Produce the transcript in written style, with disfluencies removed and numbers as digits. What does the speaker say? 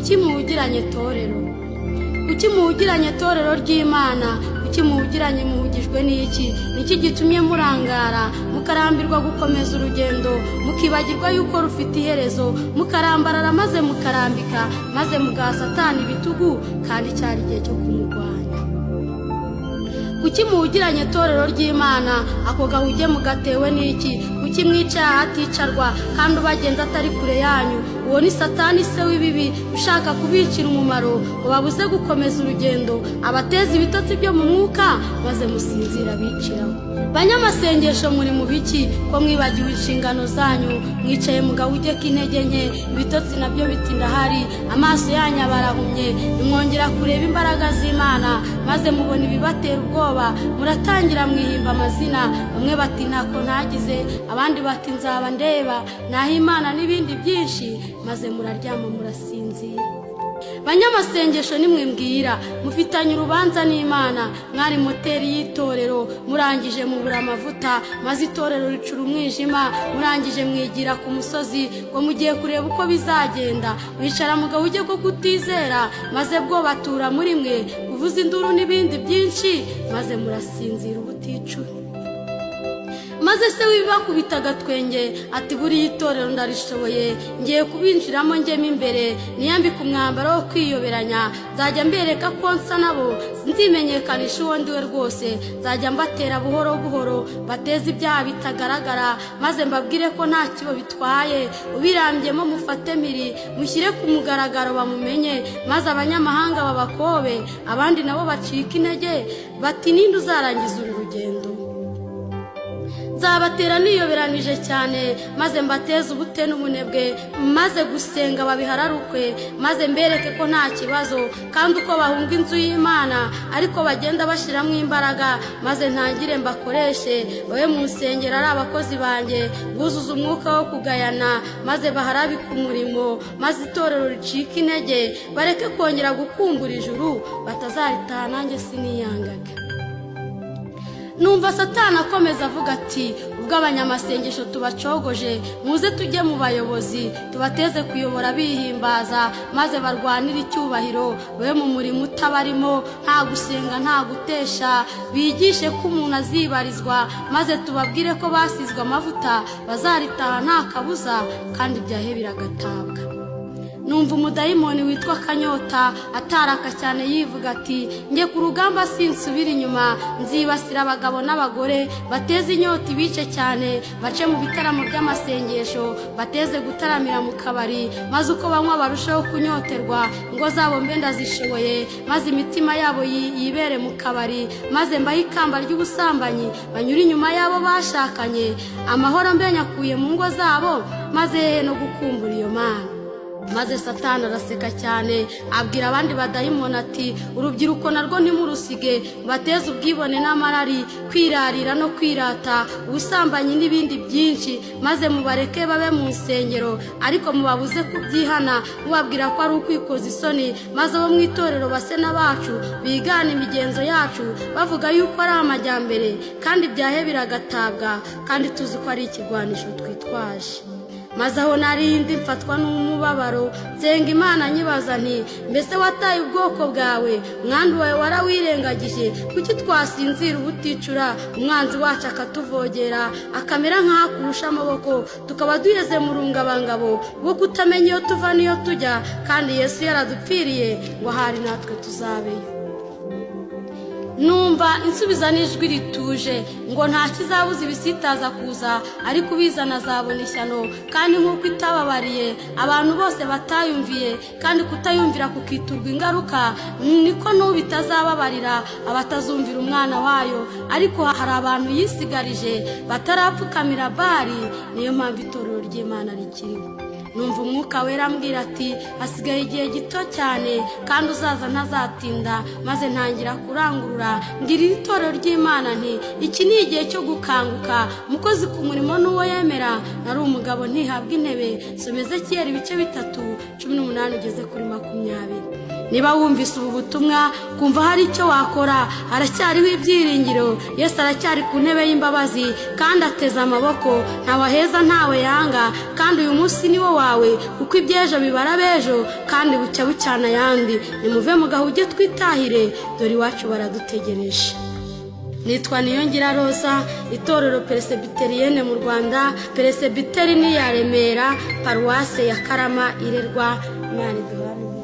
kuki muhugiranye torero, kuki muhugiranye torero ry'Imana, kuki muhugiranye muhugijwe n'iki? Niki gitumye murangara mukarambirwa gukomeza urugendo, mukibagirwa yuko rufite iherezo, mukarambarara maze mukarambika, maze mugaha Satani ibitugu kandi cyari igihe cyo kumurwanya? Kuki muhugiranye torero ry'Imana, ako gahuge mugatewe n'iki? Kuki mwicaye ahaticarwa kandi ubagenza atari kure yanyu? Uwo ni Satani se w'ibibi ushaka kubicira umumaro ngo babuze gukomeza urugendo, abateza ibitotsi byo mu mwuka maze musinzira biciraho. Banyamasengesho muri mu biki ko mwibagiwe inshingano zanyu? Mwicaye mu gahuge k'intege nke, ibitotsi nabyo bitinda hari, amaso yanyu barahumye, nimwongera kureba imbaraga z'Imana maze mubona ibibatera ubwoba, muratangira mwihimba amazina, bamwe bati ntako ntagize, abandi bati nzaba ndeba, naho Imana n'ibindi byinshi, maze muraryama murasinzira. Banyamasengesho nimwe mbwira, mufitanye urubanza n'Imana, mwari moteri y'itorero, murangije mubura amavuta, maze itorero ricura umwijima, murangije mwigira ku musozi ngo mugiye kureba uko bizagenda, mwicara mu gahuge ko kutizera, maze bwo batura muri mwe kuvuza induru n'ibindi byinshi, maze murasinzira ubuticura. Maze se wibakubitaga twenge ati buriya itorero ndarishoboye, ngiye kubinjiramo njyemo imbere, niyambika umwambaro wo kwiyoberanya, nzajya mbereka ko nsa nabo, sinzimenyekanisha uwo ndiwe rwose, nzajya mbatera buhoro buhoro, bateze ibyaha bitagaragara, maze mbabwire ko nta kibo bitwaye, ubirambyemo mufate mpiri, mushyire ku mugaragaro bamumenye, maze abanyamahanga babakobe, abandi nabo bacika intege, bati ninde uzarangiza uru rugendo? Nzabatera niyoberanije cyane, maze mbateze ubute n'ubunebwe, maze gusenga babihararukwe, maze mbereke ko nta kibazo, kandi uko bahunga inzu y'Imana ariko bagenda bashyiramo imbaraga, maze ntangire mbakoreshe, babe mu nsengero ari abakozi banjye, buzuza umwuka wo kugayana, maze baharabike umurimo, maze itorero ricika intege, bareke kongera gukumbura ijuru, batazaritaha nanjye siniyangaga. Numva Satani akomeza avuga ati ubwo abanyamasengesho tubacogoje, muze tujye mu bayobozi tubateze kuyobora bihimbaza, maze barwanira icyubahiro, babe mu murimo utabarimo, nta gusenga nta gutesha, bigishe ko umuntu azibarizwa, maze tubabwire ko basizwe amavuta bazaritaha nta kabuza, kandi ibyahe biragatabwa. Numva umudayimoni witwa Kanyota ataraka cyane yivuga ati nge ku rugamba sinsubira inyuma, nzibasira abagabo n'abagore, bateze inyota ibice cyane, bace mu bitaramo by'amasengesho, bateze gutaramira mu kabari, maze uko banywa barushaho kunyoterwa, ngo zabo mbe ndazishoboye, maze imitima yabo yibere mu kabari, maze mbahe ikamba ry'ubusambanyi, banyura inyuma yabo bashakanye, amahoro mbe nyakuye mu ngo zabo, maze no gukumbura iyo Mana. Maze Satani araseka cyane, abwira abandi badayimoni ati urubyiruko narwo ntimurusige, bateze ubwibone n'amarari, kwirarira no kwirata, ubusambanyi n'ibindi byinshi, maze mubareke babe mu nsengero, ariko mubabuze kubyihana, mubabwira ko ari ukwikoza isoni, maze abo mu itorero base n'abacu bigana imigenzo yacu, bavuga yuko ari amajyambere, kandi ibyahe biragatabwa, kandi tuzi ko ari ikigwanisho twitwaje. Maze aho narindi mfatwa n'umubabaro, nsenga Imana nyibaza nti mbese wataye ubwoko bwawe, umwandu wawe warawirengagije, kuki twasinzira ubuticura, umwanzi wacu akatuvogera, akamera nk'aho kurusha amaboko, tukaba duheze mu rungabangabo rwo kutamenya iyo tuva n'iyo tujya, kandi Yesu yaradupfiriye ngo ahari natwe tuzabeyo. Numva insubiza n'ijwi rituje ngo nta kizabuza ibisitaza kuza, ariko ubizana azabona ishyano, kandi nk'uko itababariye abantu bose batayumviye, kandi kutayumvira kukiturwa ingaruka, niko n'ubu bitazababarira abatazumvira umwana wayo. Ariko hari abantu yisigarije batarapfukamira Bali, niyo mpamvu itorero ry'Imana rikiriho. Numva umwuka wera ambwira ati hasigaye igihe gito cyane, kandi uzaza ntazatinda, maze ntangira kurangurura mbwirira itorero ry'Imana nti iki ni igihe cyo gukanguka, umukozi ku murimo n'uwo yemera, nari umugabo ntihabwa intebe. Someze Ezekiyeli ibice 3:18 ugeze kuri 20. niba wumvise ubu butumwa kumva hari icyo wakora, haracyariho ibyiringiro. Yesu aracyari ku ntebe y'imbabazi kandi ateze amaboko, ntawaheza ntawe yanga, kandi uyu munsi ni wo wawe, kuko ibyejo bibara bejo kandi bucya bucyana ayandi. Nimuve mu gahuge twitahire, dore iwacu baradutegereje. Nitwa Niyongira Rosa, itorero Presbyterienne mu Rwanda, Presbyteri ni ya Remera, Paruwase ya Karama irerwa. Imana iduhe.